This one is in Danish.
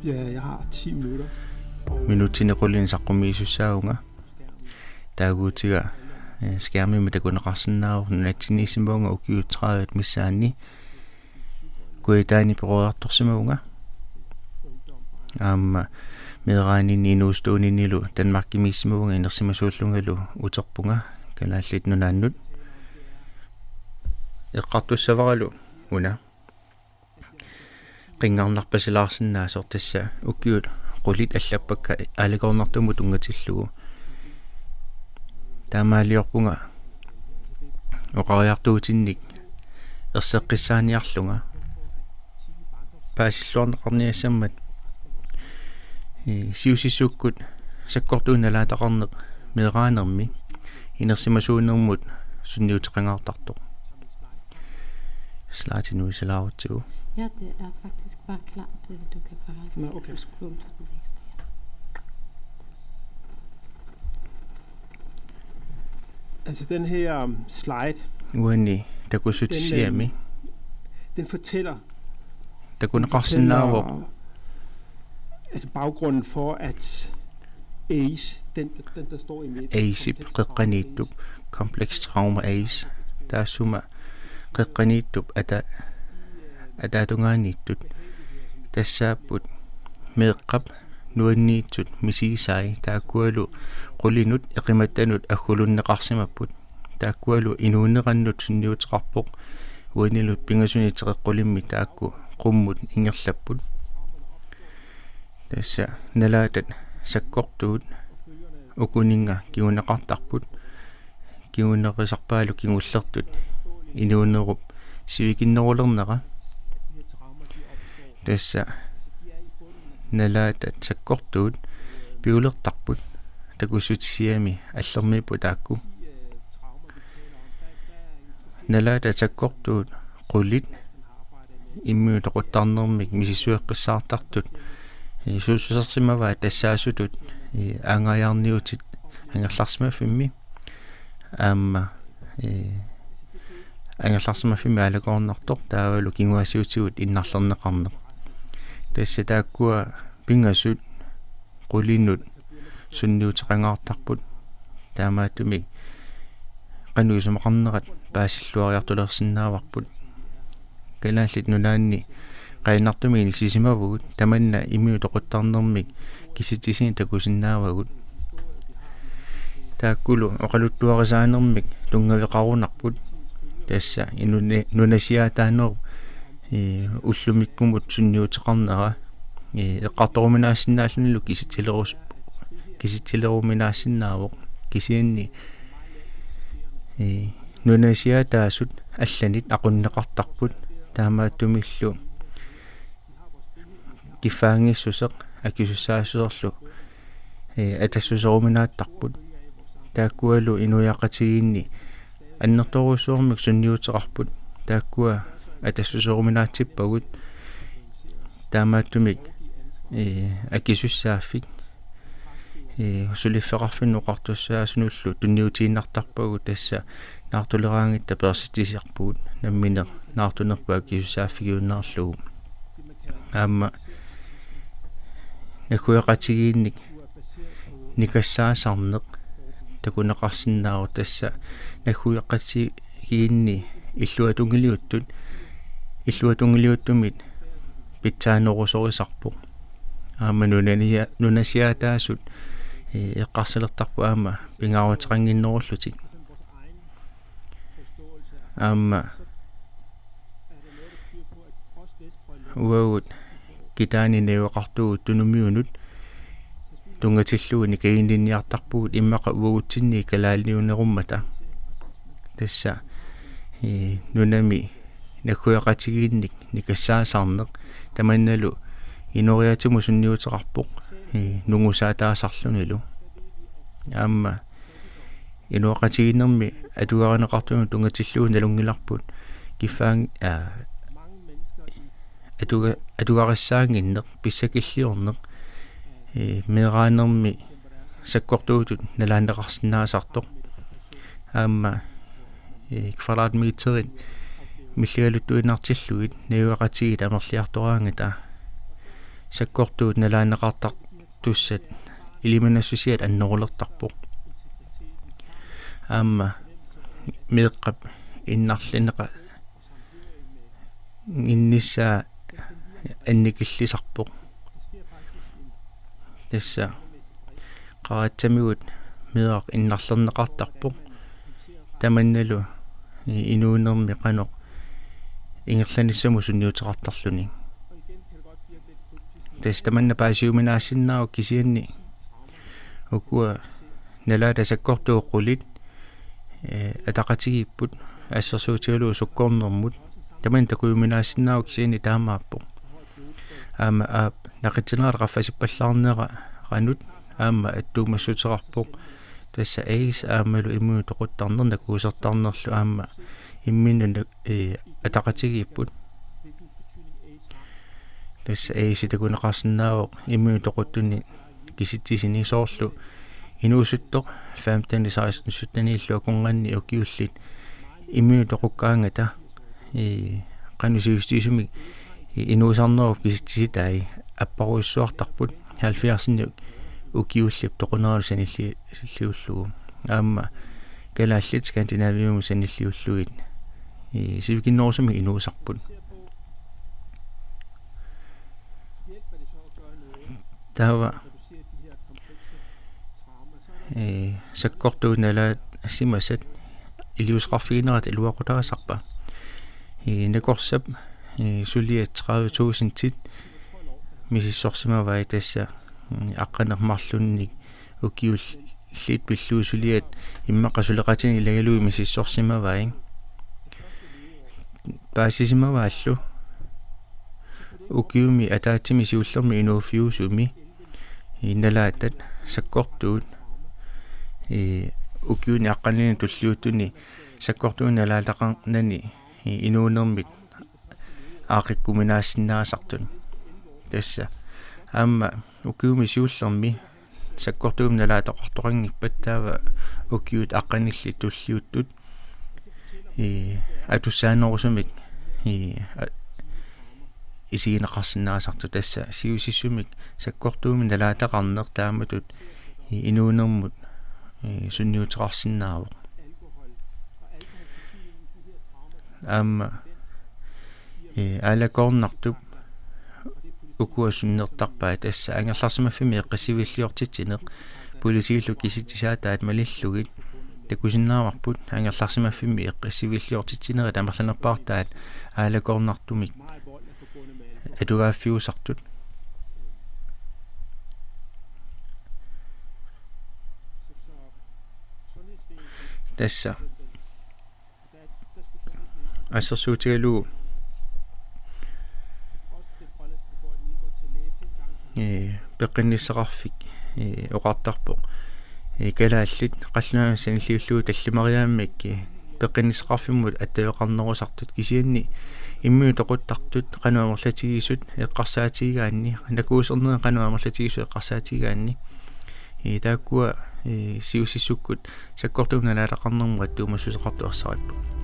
Ja, jeg har 10 minutter. Minuuttini qullinisaqqumiisussaunga taaguutiga skærmimmi takunaqarsinnaaru natsiniisimuunga ukiutraavit missaanni kuitaani peruartorsimuunga aamma meeraanini inuustuuninilu Danmarkimiissimuunga inersimasuullungalu uterpunga kalaallit nunaannut eqqartussavaralu una qingarnarpasilaarsinnaa sortissa ukiut qulit allapakka aalikornartumu tungatillugu taamaaliorpunga oqariartuutinnik erseqqissaaniarlunga paasilluarneqarniassammat siusissukkut sakkortuunalaataqarneq meeraanermi inersimasuunermut sunniuteqangaartartoq slaatinuisalaarutsigu. Ja, det er faktisk bare klart. Du kan bare scrolle til den næste. Altså den her slide. Uani takusutsiami. Den fortæller. Takunaqarsinnaaruq. Altså baggrunden for at ACE, den der står i midten. ACE qeqqaniittup complex trauma ACE taassuma qeqqaniittup ataatungaaniittut tassaapput meeqqap nuanniitsut misiisai taakkualu qulinut eqimattanut aggulunneqarsimapput taakkualu inuunneqannut sunniuteqarpoq uanilut pingasuniteqeqqulimmi taakku qummut ingerlapput tassa nalaatat sakkortuut ukuninga kiuneqartarput kiuneqisarpaalu kingullertut inuunnerup sivikinnerulerneqa tassa nalaatat sakkortuut piulertarput takusutsiami аллермииппу таакку nalaatat sakkortuut qulit immiutoquttарнэрмик мисиссуэккиссаартартут суусусерсимаваа тассаасутут аангаяарниутит ангерларсимаффимми аама ангерларсимаффимми алагорнартоқ таавалу кингуасиутигут иннарлернеқарнеқ тасса тааккуа пингасут qulинут сунниутеқангаартарпут таамаатумик qanуисумақарнерат паасиллуариартулерсинааварпут калааллит нунаанни qainartumiini sisimavugut tamanna immiutoquttарнэрмик киситсисин такусиннаавагут тааккулу оқалуттуарисаанермик тунгавеқарунарпут тасса нунасиаатаанер уллумиккумут сунниутеқарнера эққарторуминаассинааллунилу киситсилеруминаассинаавоқ кисианни нунасиаатаасут алланит ақуннеқартарпут таамааттумиллу кифаангиссусеқ акисуссаассуерлу атассусеруминааттарпут тааккуалу инуяқатигинни аннерторуссуормик сунниутеқарпут тааккуа атассусеруминаатсиппагут таамааттумик акисуссааффик сулиффеқарфиннуқартуссаасунуллу тунниутииннартарпагу тасса наартулераангитта перситисиарпугут намминеқ наартунерпаа акисуссааффигиуннаарлугу аама накуяқатигиинник никассаасарнеқ такунеқарсинааву тасса накуяқатигиинни иллуатунгилиуттумит питсаанерусорисарпоқ аама нунасиаатаасут эққарсалертарпу аама пингааруутеқангиннеруллутик аама уауут китаани неуақартугут тунумиунут тунгатиллуuni кагинлинниартарпугут иммақа уагутсинни калаалниунеруммата тасса нунами накуяқатигиинник никассаасаарнеқ таманналу инориатиму сунниутеқарпоқ нунгусаатаасарлунилу аама инуақатигиннерми атугаринеқартуну тунгатиллуун налунгиларпут киффаан атугариссаангиннеқ писсакиллиорнеқ мераанерми саккортуутут налаанеқарсинаасартоқ аама квадратметрит миллигалуттуинартиллугит наюақатигит амерлиартораангата sakkortuut nalaanneqartaq tussat ilimanassusiat annorulertarpoq aamma meeqqap innarlineqa innissaa annikillisarpoq tassa qaraatsamiguut meeq innarlerneqartarpoq tamannalu inuunermi qanoq ingerlanissamu sunniuteqartarluni tastamanna paasiuminaassinnaaru kisianni ukua nalaata sakkortuuqqulit ataqatigipput ассерсуутигалуу суккорнэрмут таман такуйуминаассинааru кисиани таамааппо аама аап нақитсинерат qaffasipпаллаарнера qanut аама аттуумассутерарпоq тасса эйс аамалу иммуну тоқуттарнерна куусертарнерлу аама имминну атақатигииппут тасса эйси такунеқарсинаавоқ иммуну тоқуттуни киситсисини соорлу инуусуттоқ 15-16 луакунганни укиуллит иммуну тоқуккаангата qanusivstiisumi инуусарнеру киситсиситаи аппаруиссуартарпут 70-нни укиуллип тоқунералу саниллиуллугу аама калааллит скандинавиуму саниллиуллугит сивикиннерусами инуусарпут тава sakkortuunalaat assimasat iliusqarfiginerat iluaqutaqasarpa nakorsap suliat 30,000 tit misissorsimavai tassa aqqanermarlunnik ukiullit pilluu suliat immaqasuleqatini ilagalui misissorsimavai paasisimavaallu ukiumi ataatsimi siullermi inuuffiusumi innalaatat sakkortuut ukiuni aqqanini tulliuttuni sakkortuuni alaataqarnani inuunermit aaqikkuminaassinaasartun tassa aamma ukiumi siullermi sakkortuumi nalaataqartoqanngippat taava ukiut aqqanilli tulliuttut atussaanerusumik isigineqarsinnaasartu tassa siusissumik sakkortuumi nalaataqarneq taamatut inuunermut sunniuteqarsinnaavuq aamma alakornartup ukuasunnertarpaa tassa angerlarsimaffimi eqqassivilliortitsineq politiillu kisittisaataat malillugit takusinnaavarput angerlarsimaffimi eqqassivilliortitsinerat amerlanerpaartaat alakornartumik atugaaffiusartut tassa ассерсуутигалуу пеққинниссақарфик оқартарпоқ калааллит қаллунаа саниллиуллуу таллимариааммик пеққинниссақарфиммут аттавеқарнерусартут кисианни иммиу тоқуттартут қануамерлатигисут эққарсаатигаанни накуусернера қануамерлатигисут эққарсаатигаанни тааккуа сиусиссуккут саккортуумналаалақарнэрму аттуумассусеқарту ерсариппу